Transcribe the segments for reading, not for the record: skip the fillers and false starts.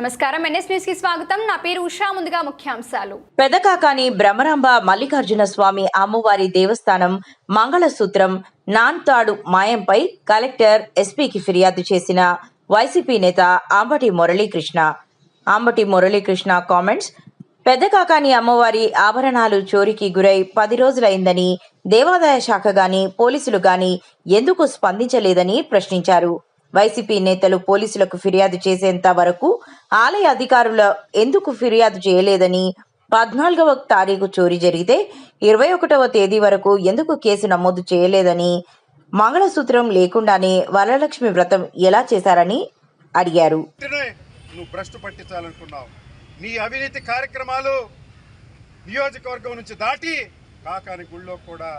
నమస్కారం NS news కి స్వాగతం. నా పేరు ఉషా. ముందుగా ముఖ్యాంశాలు. పెదకాకాని బ్రహ్మరాంబ మల్లికార్జున స్వామి అమ్మవారి దేవస్థానం మంగళసూత్రం నాన్తాడు మాయంపై కలెక్టర్ ఎస్పీకి ఫిర్యాదు చేసిన వైసీపీ నేత అంబటి మురళీకృష్ణ కామెంట్స్. పెదకాకాని అమ్మవారి ఆభరణాలు చోరీకి గురై 10 రోజులైందని దేవాదాయ శాఖ గాని పోలీసులు గాని ఎందుకు స్పందించలేదని ప్రశ్నించారు. వైసీపీ నేతలు పోలీసులకు ఫిర్యాదు చేసేంత వరకు ఆలయ అధికారులు ఎందుకు ఫిర్యాదు చేయలేదని, 14వ తారీఖు చోరీ జరిగితే 21వ తేదీ వరకు ఎందుకు కేసు నమోదు చేయలేదని, మంగళసూత్రం లేకుండానే వరలక్ష్మి వ్రతం ఎలా చేశారని అడిగారు. నువ్వు భ్రష్టు పట్టించాలనుకున్నావు. నీ అవినీతి కార్యక్రమాలు నియోజకవర్గం నుంచి దాటి కాకాని గుళ్ళో కూడా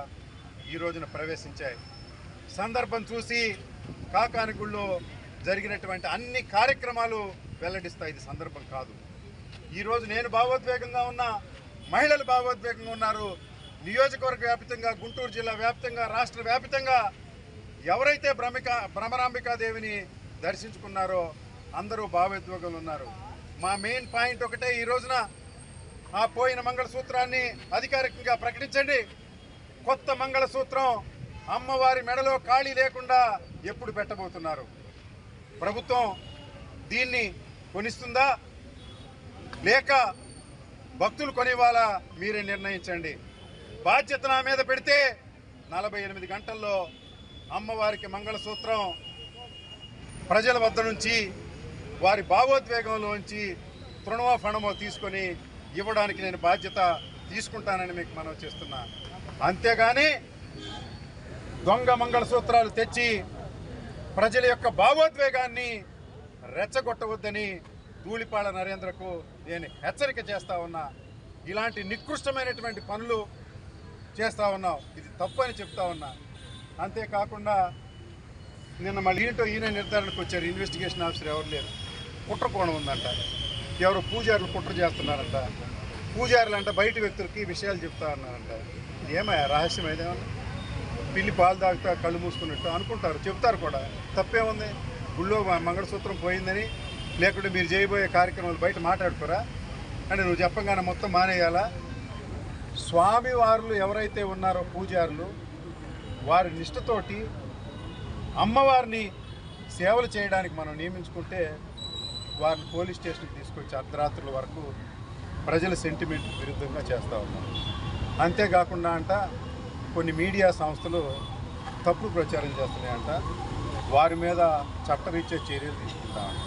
ఈ రోజున ప్రవేశించాయి. సందర్భం చూసి కాకాని గుళ్ళో జరిగినటువంటి అన్ని కార్యక్రమాలు వెల్లడిస్తాయి. ఇది సందర్భం కాదు. ఈరోజు నేను భావోద్వేగంగా ఉన్నా, మహిళలు భావోద్వేగంగా ఉన్నారు. నియోజకవర్గ వ్యాప్తంగా, గుంటూరు జిల్లా వ్యాప్తంగా, రాష్ట్ర వ్యాప్తంగా ఎవరైతే భ్రమరాంబికాదేవిని దర్శించుకున్నారో అందరూ భావోద్వేగంలో ఉన్నారు. మా మెయిన్ పాయింట్ ఒకటే, ఈ రోజున ఆ పోయిన మంగళసూత్రాన్ని అధికారికంగా ప్రకటించండి. కొత్త మంగళసూత్రం అమ్మవారి మెడలో ఖాళీ లేకుండా ఎప్పుడు పెట్టబోతున్నారు? ప్రభుత్వం దీన్ని కొనిస్తుందా లేక భక్తులు కొనివ్వాలా? మీరే నిర్ణయించండి. బాధ్యత నా మీద పెడితే 48 గంటల్లో అమ్మవారికి మంగళసూత్రం ప్రజల వద్ద నుంచి, వారి భావోద్వేగంలోంచి తృణమో ఫణమో తీసుకొని ఇవ్వడానికి నేను బాధ్యత తీసుకుంటానని మీకు మనవి చేస్తున్నా. అంతేగాని దొంగ మంగళసూత్రాలు తెచ్చి ప్రజల యొక్క భావోద్వేగాన్ని రెచ్చగొట్టవద్దని ధూళిపాళ నరేంద్రకు నేను హెచ్చరిక చేస్తా ఉన్నా. ఇలాంటి నికృష్టమైనటువంటి పనులు చేస్తూ ఉన్నావు, ఇది తప్పు అని చెప్తా ఉన్నా. అంతేకాకుండా నిన్న మళ్ళీ ఈయన నిర్ధారణకు వచ్చారు. ఇన్వెస్టిగేషన్ ఆఫీసర్ ఎవరు లేరు, కుట్రకోణం ఉందంట. ఎవరు పూజారులు కుట్ర చేస్తున్నారంట. పూజారులు అంట బయట వ్యక్తులకి విషయాలు చెప్తా ఉన్నారంట. ఏమయ్యా రహస్యం ఏదేమన్నా? పిల్లి పాలు తాగుతా కళ్ళు మూసుకున్నట్టు అనుకుంటారు, చెప్తారు కూడా. తప్పేముంది? గుళ్ళో మంగళసూత్రం పోయిందని లేకుంటే మీరు చేయబోయే కార్యక్రమాలు బయట మాట్లాడుకోరా? అంటే నువ్వు చెప్పగానే మొత్తం మానేయాలా? స్వామివారులు ఎవరైతే ఉన్నారో పూజారులు, వారి నిష్ఠతోటి అమ్మవారిని సేవలు చేయడానికి మనం నియమించుకుంటే వారిని పోలీస్ స్టేషన్కి తీసుకొచ్చి అర్ధరాత్రుల వరకు ప్రజల సెంటిమెంట్ విరుద్ధంగా చేస్తూ ఉన్నాం. అంతేకాకుండా అంట కొన్ని మీడియా సంస్థలు తప్పుడు ప్రచారం చేస్తున్నాయంట. వారి మీద చట్టరీత్యా చర్యలు తీసుకుంటామంట.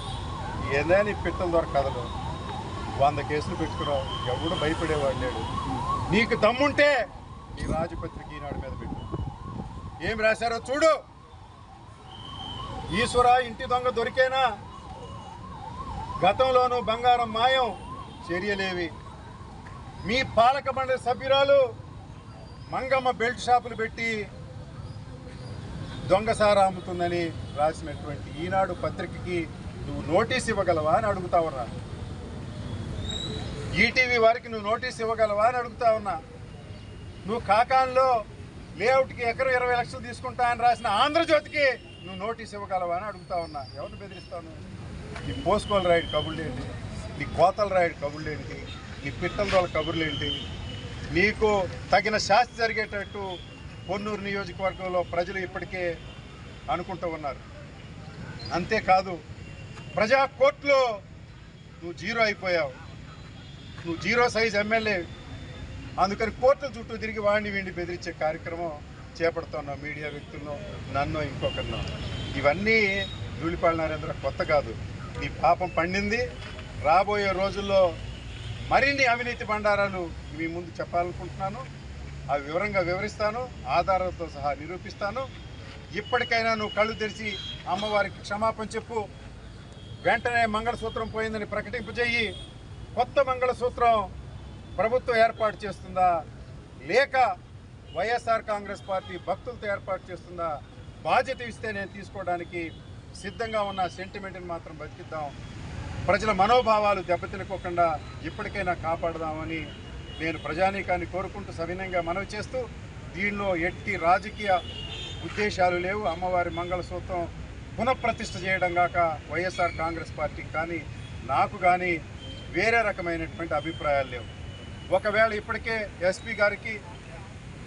ఏదైనా ఈ పిట్టల ద్వారా కథలు 100 కేసులు పెట్టుకున్నావు, ఎవడు భయపడేవాడు లేడు. నీకు దమ్ముంటే ఈ రాజపత్రిక ఈనాడు మీద పెట్టు. ఏం రాశారో చూడు. ఈశ్వర ఇంటి దొంగ దొరికేనా? గతంలోనూ బంగారం మాయం, చర్యలేవి. మీ పాలక మండలి సభ్యురాలు మంగమ్మ బెల్ట్ షాపులు పెట్టి దొంగసారా అమ్ముతుందని రాసినటువంటి ఈనాడు పత్రికకి నువ్వు నోటీస్ ఇవ్వగలవా అని అడుగుతా ఉన్నా. ఈటీవీ వారికి నువ్వు నోటీస్ ఇవ్వగలవా అని అడుగుతా ఉన్నా. నువ్వు కాకాన్లో లేఅవుట్కి ఎకరం 20 లక్షలు తీసుకుంటా అని రాసిన ఆంధ్రజ్యోతికి నువ్వు నోటీస్ ఇవ్వగలవా అని అడుగుతా ఉన్నా. ఎవరిని బెదిరిస్తాను? నీ పోస్కోల్ రైడ్ కబుర్లేంటి? నీ కోతల రైడ్ కబుర్లేంటి? నీ పిట్టల దోల కబుర్లేంటి? నీకు తగిన శాస్తి జరిగేటట్టు పొన్నూరు నియోజకవర్గంలో ప్రజలు ఇప్పటికే అనుకుంటూ ఉన్నారు. అంతేకాదు, ప్రజా కోర్టులో నువ్వు జీరో అయిపోయావు. నువ్వు జీరో సైజ్ ఎమ్మెల్యే. అందుకని కోర్టుల చుట్టూ తిరిగి వాడిని వీడిని బెదిరించే కార్యక్రమం చేపడుతున్నావు. మీడియా వ్యక్తులను, నన్ను, ఇంకొకరినో. ఇవన్నీ ధూళిపాళ నరేంద్ర కొత్త కాదు. నీ పాపం పండింది. రాబోయే రోజుల్లో మరిన్ని అవినీతి బండారాలు మీ ముందు చెప్పాలనుకుంటున్నాను. అవి వివరంగా వివరిస్తాను, ఆధారాలతో సహా నిరూపిస్తాను. ఇప్పటికైనా నువ్వు కళ్ళు తెరిచి అమ్మవారికి క్షమాపణ చెప్పు. వెంటనే మంగళసూత్రం పోయిందని ప్రకటింపజేయి. కొత్త మంగళసూత్రం ప్రభుత్వం ఏర్పాటు చేస్తుందా లేక వైఎస్ఆర్ కాంగ్రెస్ పార్టీ భక్తులతో ఏర్పాటు చేస్తుందా? బాధ్యత ఇస్తే నేను తీసుకోవడానికి సిద్ధంగా ఉన్న. సెంటిమెంట్ని మాత్రం బతికిద్దాం. ప్రజల మనోభావాలు దెబ్బతినకోకుండా ఇప్పటికైనా కాపాడదామని నేను ప్రజానీకాన్ని కోరుకుంటూ సవినయంగా మనవి చేస్తూ, దీనిలో ఎట్టి రాజకీయ ఉద్దేశాలు లేవు. అమ్మవారి మంగళసూత్రం పునఃప్రతిష్ఠ చేయడం కాక వైఎస్ఆర్ కాంగ్రెస్ పార్టీకి కానీ నాకు కానీ వేరే రకమైనటువంటి అభిప్రాయాలు లేవు. ఒకవేళ ఇప్పటికే ఎస్పీ గారికి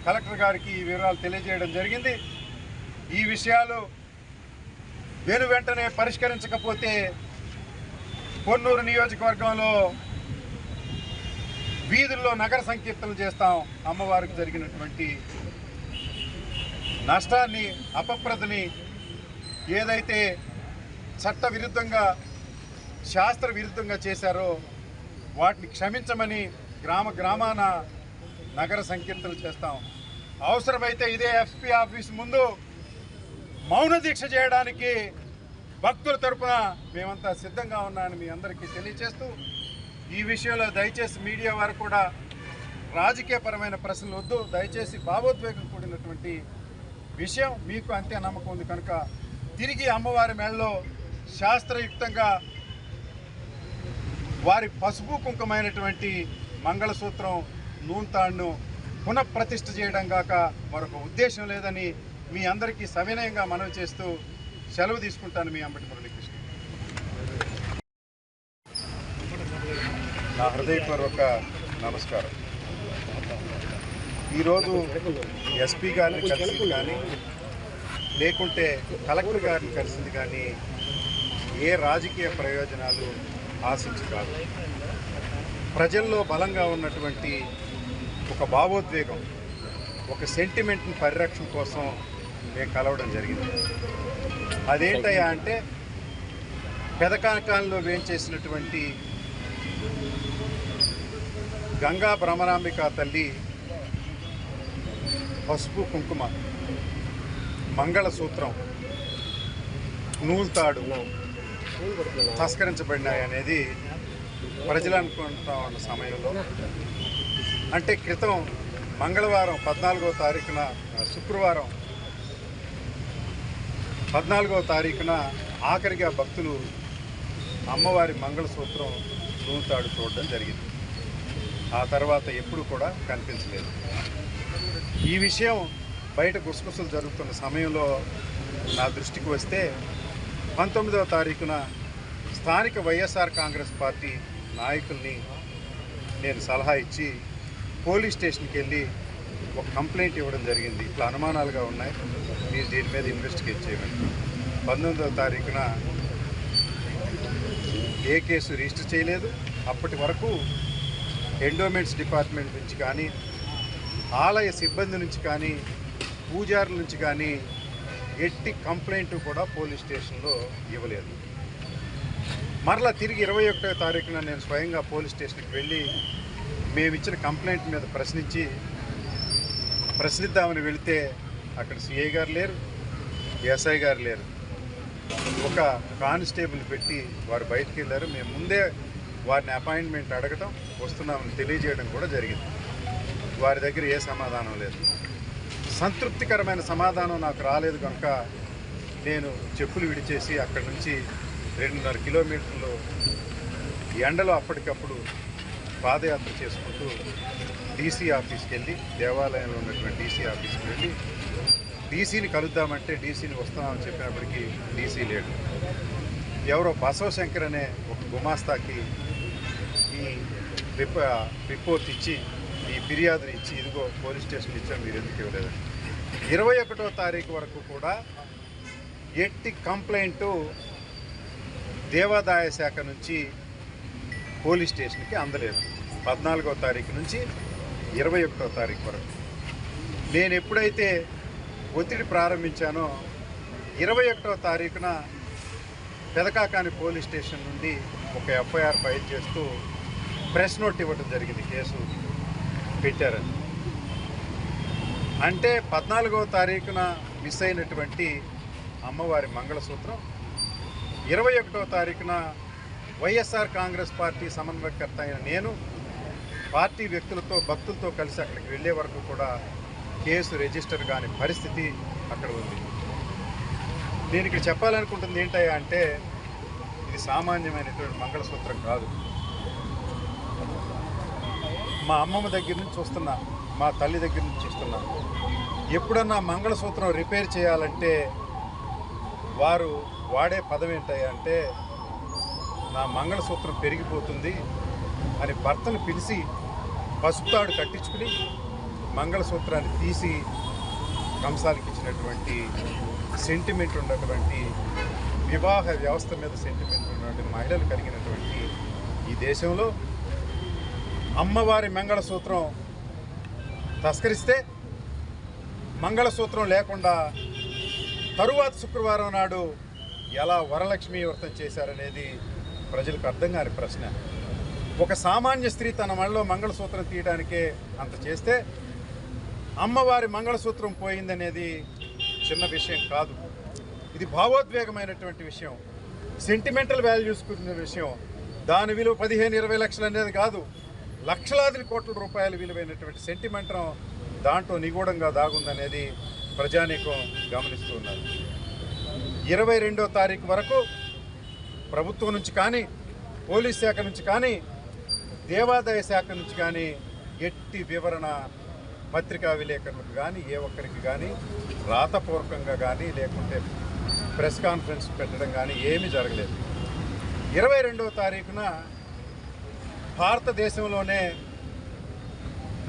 కలెక్టర్ గారికి ఈ వివరాలు తెలియజేయడం జరిగింది. ఈ విషయాలు వెంటనే పరిష్కరించకపోతే కొన్నూరు నియోజకవర్గంలో వీధుల్లో నగర సంకీర్తనలు చేస్తాం. అమ్మవారికి జరిగినటువంటి నష్టాన్ని, అపప్రదని, ఏదైతే చట్ట విరుద్ధంగా శాస్త్ర విరుద్ధంగా చేశారో వాటిని క్షమించమని గ్రామాన నగర సంకీర్తనలు చేస్తాం. అవసరమైతే ఇదే ఎస్పీ ఆఫీస్ ముందు మౌన దీక్ష చేయడానికి భక్తుల తరపున మేమంతా సిద్ధంగా ఉన్నామని మీ అందరికీ తెలియజేస్తూ, ఈ విషయంలో దయచేసి మీడియా వారు కూడా రాజకీయపరమైన ప్రశ్నలు వద్దు. దయచేసి భావోద్వేగం కూడినటువంటి విషయం. మీకు అంతే నమ్మకం ఉంది కనుక తిరిగి అమ్మవారి మేళలో శాస్త్రయుక్తంగా వారి పసుపు కుంకుమైనటువంటి మంగళసూత్రం, నూనెతాడును పునఃప్రతిష్ఠ చేయడం కాక మరొక ఉద్దేశం లేదని మీ అందరికీ సవినయంగా మనవి చేస్తూ సెలవు తీసుకుంటాను. మీ అంబటి మురళీకృష్ణ. నా హృదయపూర్వక నమస్కారం. ఈరోజు ఎస్పీ గారిని కలిసింది కానీ లేకుంటే కలెక్టర్ గారిని కలిసింది కానీ ఏ రాజకీయ ప్రయోజనాలు ఆశించి కాదు. ప్రజల్లో బలంగా ఉన్నటువంటి ఒక భావోద్వేగం, ఒక సెంటిమెంట్ని పరిరక్షణ కోసం మేము కలవడం జరిగింది. అదేంటయ్యా అంటే పెదకానకాలంలో వేంచేసినటువంటి గంగా భ్రమరాంబిక తల్లి పసుపు కుంకుమ, మంగళసూత్రం, నూలుతాడు తస్కరించబడినాయి అనేది ప్రజలు అనుకుంటా ఉన్న సమయంలో, అంటే క్రితం మంగళవారం 14వ తారీఖున, శుక్రవారం 14వ తారీఖున ఆఖరిగా భక్తులు అమ్మవారి మంగళసూత్రం, నూలుతాడు చూడడం జరిగింది. ఆ తర్వాత ఎప్పుడు కూడా కనిపించలేదు. ఈ విషయం బయట గుసగుసలు జరుగుతున్న సమయంలో నా దృష్టికి వస్తే 19వ తారీఖున స్థానిక వైఎస్ఆర్ కాంగ్రెస్ పార్టీ నాయకుల్ని నేను సలహా ఇచ్చి పోలీస్ స్టేషన్కి వెళ్ళి ఒక కంప్లైంట్ ఇవ్వడం జరిగింది. ఇట్లా అనుమానాలుగా ఉన్నాయి, మీరు దీని మీద ఇన్వెస్టిగేట్ చేయమని. 19వ తారీఖున ఏ కేసు రిజిస్టర్ చేయలేదు. అప్పటి వరకు ఎండోమెంట్స్ డిపార్ట్మెంట్ నుంచి కానీ, ఆలయ సిబ్బంది నుంచి కానీ, పూజారుల నుంచి కానీ ఎట్టి కంప్లైంట్ కూడా పోలీస్ స్టేషన్లో ఇవ్వలేదు. మరలా తిరిగి 21వ తారీఖున నేను స్వయంగా పోలీస్ స్టేషన్కి వెళ్ళి మేమిచ్చిన కంప్లైంట్ మీద ప్రశ్నిద్దామని వెళితే అక్కడ సిఐ గారు లేరు, ఎస్ఐ గారు లేరు. ఒక కానిస్టేబుల్ పెట్టి వారు బయటికి వెళ్ళారు. మేము ముందే వారిని అపాయింట్మెంట్ అడగటం, వస్తున్నామని తెలియజేయడం కూడా జరిగింది. వారి దగ్గర ఏ సమాధానం లేదు. సంతృప్తికరమైన సమాధానం నాకు రాలేదు కనుక నేను చెప్పులు విడిచేసి అక్కడి నుంచి 2.5 కిలోమీటర్లు ఎండలో అప్పటికప్పుడు పాదయాత్ర చేసుకుంటూ డీసీ ఆఫీస్కి వెళ్ళి, దేవాలయంలో ఉన్నటువంటి డీసీ ఆఫీస్కి వెళ్ళి డీసీని కలుద్దామంటే డీసీని వస్తున్నామని చెప్పినప్పటికీ డీసీ లేడు. ఎవరో బసవశంకర్ అనే ఒక గుమాస్తాకి ఈ రిపోర్ట్ ఇచ్చి, ఈ ఫిర్యాదుని ఇచ్చి, ఇదిగో పోలీస్ స్టేషన్ ఇచ్చాం, మీరు ఎందుకు ఇవ్వలేదు. 21వ తారీఖు వరకు కూడా ఎట్టి కంప్లైంటు దేవాదాయ శాఖ నుంచి పోలీస్ స్టేషన్కి అందలేదు. 14వ తారీఖు నుంచి 21వ తారీఖు వరకు. నేను ఎప్పుడైతే ఒత్తిడి ప్రారంభించానో 21వ తారీఖున పెదకాకాని పోలీస్ స్టేషన్ నుండి ఒక ఎఫ్ఐఆర్ ఫైల్ చేస్తూ ప్రెస్ నోట్ ఇవ్వడం జరిగింది, కేసు పెట్టారని. అంటే 14వ తారీఖున మిస్ అయినటువంటి అమ్మవారి మంగళసూత్రం 21వ తారీఖున వైఎస్ఆర్ కాంగ్రెస్ పార్టీ సమన్వయకర్త అయిన నేను పార్టీ వ్యక్తులతో, భక్తులతో కలిసి అక్కడికి వెళ్ళే వరకు కూడా కేసు రిజిస్టర్ కాని పరిస్థితి అక్కడ ఉంది. నేను ఇక్కడ చెప్పాలనుకుంటుంది ఏంటయ్యా అంటే, ఇది సామాన్యమైనటువంటి మంగళసూత్రం కాదు. మా అమ్మమ్మ దగ్గర నుంచి చూస్తున్నా, మా తల్లి దగ్గర నుంచి చూస్తున్నా. ఎప్పుడన్నా మంగళసూత్రం రిపేర్ చేయాలంటే వారు వాడే పదం ఏంటయ్యా అంటే, నా మంగళసూత్రం పెరిగిపోతుంది అని భర్తను పిలిచి పసుపుతాడు కట్టించుకుని మంగళసూత్రాన్ని తీసి కంసాలకి ఇచ్చినటువంటి సెంటిమెంట్ ఉన్నటువంటి వివాహ వ్యవస్థ మీద సెంటిమెంట్ ఉన్నటువంటి మహిళలు కలిగినటువంటి ఈ దేశంలో అమ్మవారి మంగళసూత్రం తస్కరిస్తే మంగళసూత్రం లేకుండా తరువాత శుక్రవారం నాడు ఎలా వరలక్ష్మి వ్రతం చేశారనేది ప్రజలకు అర్థం కాని ప్రశ్న. ఒక సామాన్య స్త్రీ తన మెడలో మంగళసూత్రం తీయడానికే అంత చేస్తే అమ్మవారి మంగళసూత్రం పోయిందనేది చిన్న విషయం కాదు. ఇది భావోద్వేగమైనటువంటి విషయం, సెంటిమెంటల్ వాల్యూస్ కున్న విషయం. దాని విలువ 15-20 లక్షలు అనేది కాదు, లక్షలాది కోట్ల రూపాయల విలువైనటువంటి సెంటిమెంటం దాంట్లో నిగూఢంగా దాగుందనేది ప్రజానీకం గమనిస్తున్నారు. 22వ తారీఖు వరకు ప్రభుత్వం నుంచి కానీ, పోలీస్ శాఖ నుంచి కానీ, దేవాదాయ శాఖ నుంచి కానీ ఎట్టి వివరణ పత్రికా విలేకరులకు కానీ ఏ ఒక్కరికి కానీ రాతపూర్వకంగా కానీ లేకుంటే ప్రెస్ కాన్ఫరెన్స్ పెట్టడం కానీ ఏమీ జరగలేదు. 22వ తారీఖున భారతదేశంలోనే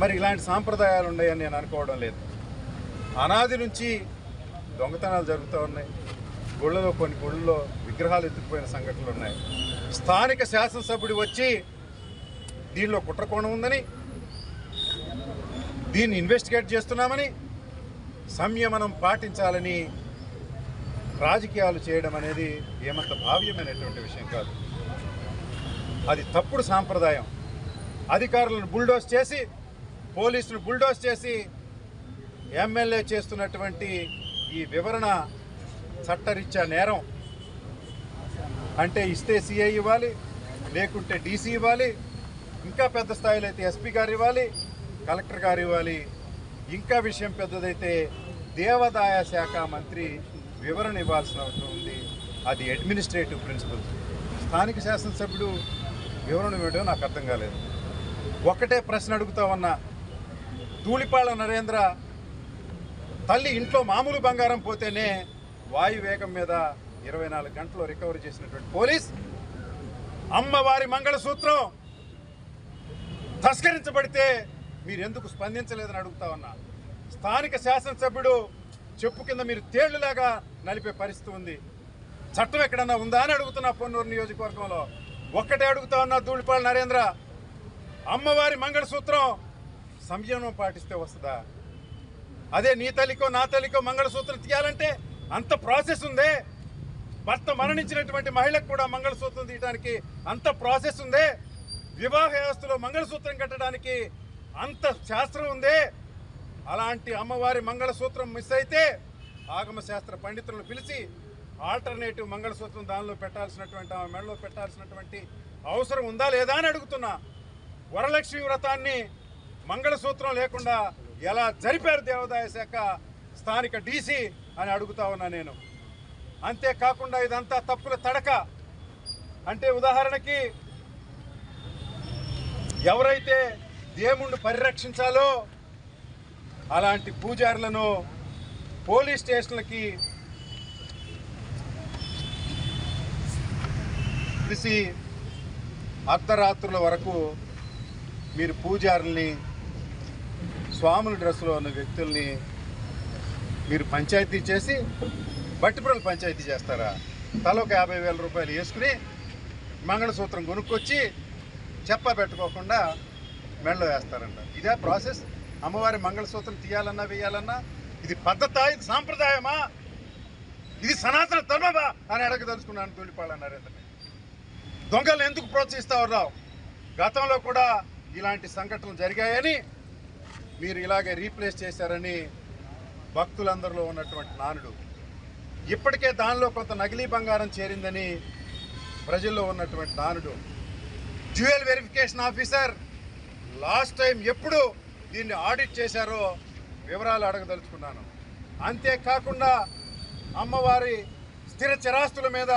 మరి ఇలాంటి సాంప్రదాయాలు ఉన్నాయని నేను అనుకోవడం లేదు. అనాది నుంచి దొంగతనాలు జరుగుతూ ఉన్నాయి. గుళ్ళలో కొన్ని గుళ్ళలో విగ్రహాలు ఎత్తుకుపోయిన సంఘటనలు ఉన్నాయి. స్థానిక శాసనసభ్యుడు వచ్చి దీనిలో కుట్రకోణం ఉందని, దీన్ని ఇన్వెస్టిగేట్ చేస్తున్నామని, సంయమనం పాటించాలని రాజకీయాలు చేయడం అనేది ఏమంత భావ్యమైనటువంటి విషయం కాదు. అది తప్పుడు సాంప్రదాయం. అధికారులను బుల్డోజ్ చేసి, పోలీసులు బుల్డోజ్ చేసి ఎమ్మెల్యే చేస్తున్నటువంటి ఈ వివరణ చట్టరీత్యా నేరం. అంటే ఇస్తే సిఐ ఇవ్వాలి, లేకుంటే డీసీ ఇవ్వాలి, ఇంకా పెద్ద స్థాయిలో అయితే ఎస్పీ గారు ఇవ్వాలి, కలెక్టర్ గారు ఇవ్వాలి. ఇంకా విషయం పెద్దదైతే దేవాదాయ శాఖ మంత్రి వివరణ ఇవ్వాల్సిన అవసరం ఉంది. అది అడ్మినిస్ట్రేటివ్ ప్రిన్సిపల్. స్థానిక శాసనసభ్యుడు వివరణ ఇవ్వడం నాకు అర్థం కాలేదు. ఒక్కటే ప్రశ్న అడుగుతా ఉన్నా, ధూళిపాళ నరేంద్ర తల్లి ఇంట్లో మామూలు బంగారం పోతేనే వాయువేగం మీద 24 గంటల్లో రికవరీ చేసినటువంటి పోలీస్ అమ్మవారి మంగళసూత్రం తస్కరించబడితే మీరు ఎందుకు స్పందించలేదని అడుగుతా ఉన్నా. స్థానిక శాసనసభ్యుడు చెప్పు కింద మీరు తేళ్లులాగా నలిపే పరిస్థితి ఉంది. చట్టం ఎక్కడన్నా ఉందా అని అడుగుతున్నా. పొన్నూరు నియోజకవర్గంలో ఒక్కటే అడుగుతా ఉన్నా, ధూళిపాళ నరేంద్ర, అమ్మవారి మంగళసూత్రం సంయమనం పాటిస్తే వస్తుందా? అదే నీ తల్లికో నా తల్లికో మంగళసూత్రం తీయాలంటే అంత ప్రాసెస్ ఉందే. భర్త మరణించినటువంటి మహిళకు కూడా మంగళసూత్రం తీయడానికి అంత ప్రాసెస్ ఉందే. వివాహ వ్యవస్థలో మంగళసూత్రం కట్టడానికి అంత శాస్త్రం ఉందే. అలాంటి అమ్మవారి మంగళసూత్రం మిస్ అయితే ఆగమ శాస్త్ర పండితులను పిలిచి ఆల్టర్నేటివ్ మంగళసూత్రం దానిలో పెట్టాల్సినటువంటి, ఆమె మెడలో పెట్టాల్సినటువంటి అవసరం ఉందా లేదా అని అడుగుతున్నా. వరలక్ష్మి వ్రతాన్ని మంగళసూత్రం లేకుండా ఎలా జరిపారు దేవాదాయ శాఖ స్థానిక డీసీ అని అడుగుతా ఉన్నా నేను. అంతేకాకుండా ఇదంతా తప్పుల తడక. అంటే ఉదాహరణకి ఎవరైతే దేవుణ్ణి పరిరక్షించాలో అలాంటి పూజారులను పోలీస్ స్టేషన్లకి పిలిచి అర్ధరాత్రుల వరకు మీరు పూజారుల్ని, స్వాముల డ్రెస్సులో ఉన్న వ్యక్తుల్ని మీరు పంచాయతీ చేసి బట్టిపురలు పంచాయతీ చేస్తారా? తలకు 50,000 రూపాయలు వేసుకుని మంగళసూత్రం కొనుక్కొచ్చి చెప్ప పెట్టుకోకుండా మెడలో వేస్తారంట. ఇదే ప్రాసెస్. అమ్మవారి మంగళసూత్రం తీయాలన్నా వేయాలన్నా ఇది పద్ధతా? ఇది సాంప్రదాయమా? ఇది సనాతన ధర్మమా అని అడగదలుచుకున్నాను ధూళిపాళ నరేంద్రని. దొంగలు ఎందుకు ప్రోత్సహిస్తా ఉన్నావు? గతంలో కూడా ఇలాంటి సంఘటనలు జరిగాయని, మీరు ఇలాగే రీప్లేస్ చేశారని భక్తులందరిలో ఉన్నటువంటి నానుడు. ఇప్పటికే దానిలో కొంత నకిలీ బంగారం చేరిందని ప్రజల్లో ఉన్నటువంటి నానుడు. Dual verification officer last time ఎప్పుడు దీన్ని ఆడిట్ చేశారో వివరాలు అడగదలుచుకున్నాను. అంతేకాకుండా అమ్మవారి స్థిర చరాస్తుల మీద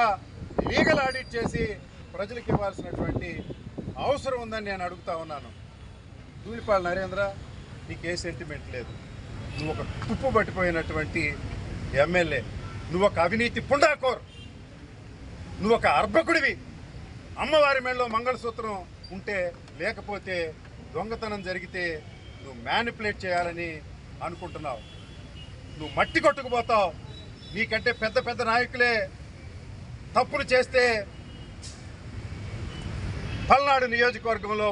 లీగల్ ఆడిట్ చేసి ప్రజలకు ఇవ్వాల్సినటువంటి అవసరం ఉందని నేను అడుగుతా ఉన్నాను. ధూళిపాళ నరేంద్ర, నీకు ఏ సెంటిమెంట్ లేదు. నువ్వు ఒక తుప్పు పట్టిపోయినటువంటి ఎమ్మెల్యే, నువ్వు ఒక అవినీతి పుండాకోర్, నువ్వు ఒక అర్భకుడివి. అమ్మవారి మెడలో మంగళసూత్రం ఉంటే లేకపోతే దొంగతనం జరిగితే నువ్వు మ్యానిపులేట్ చేయాలని అనుకుంటున్నావు. నువ్వు మట్టి కొట్టుకుపోతావు. నీకంటే పెద్ద పెద్ద నాయకులే తప్పులు చేస్తే పల్నాడు నియోజకవర్గంలో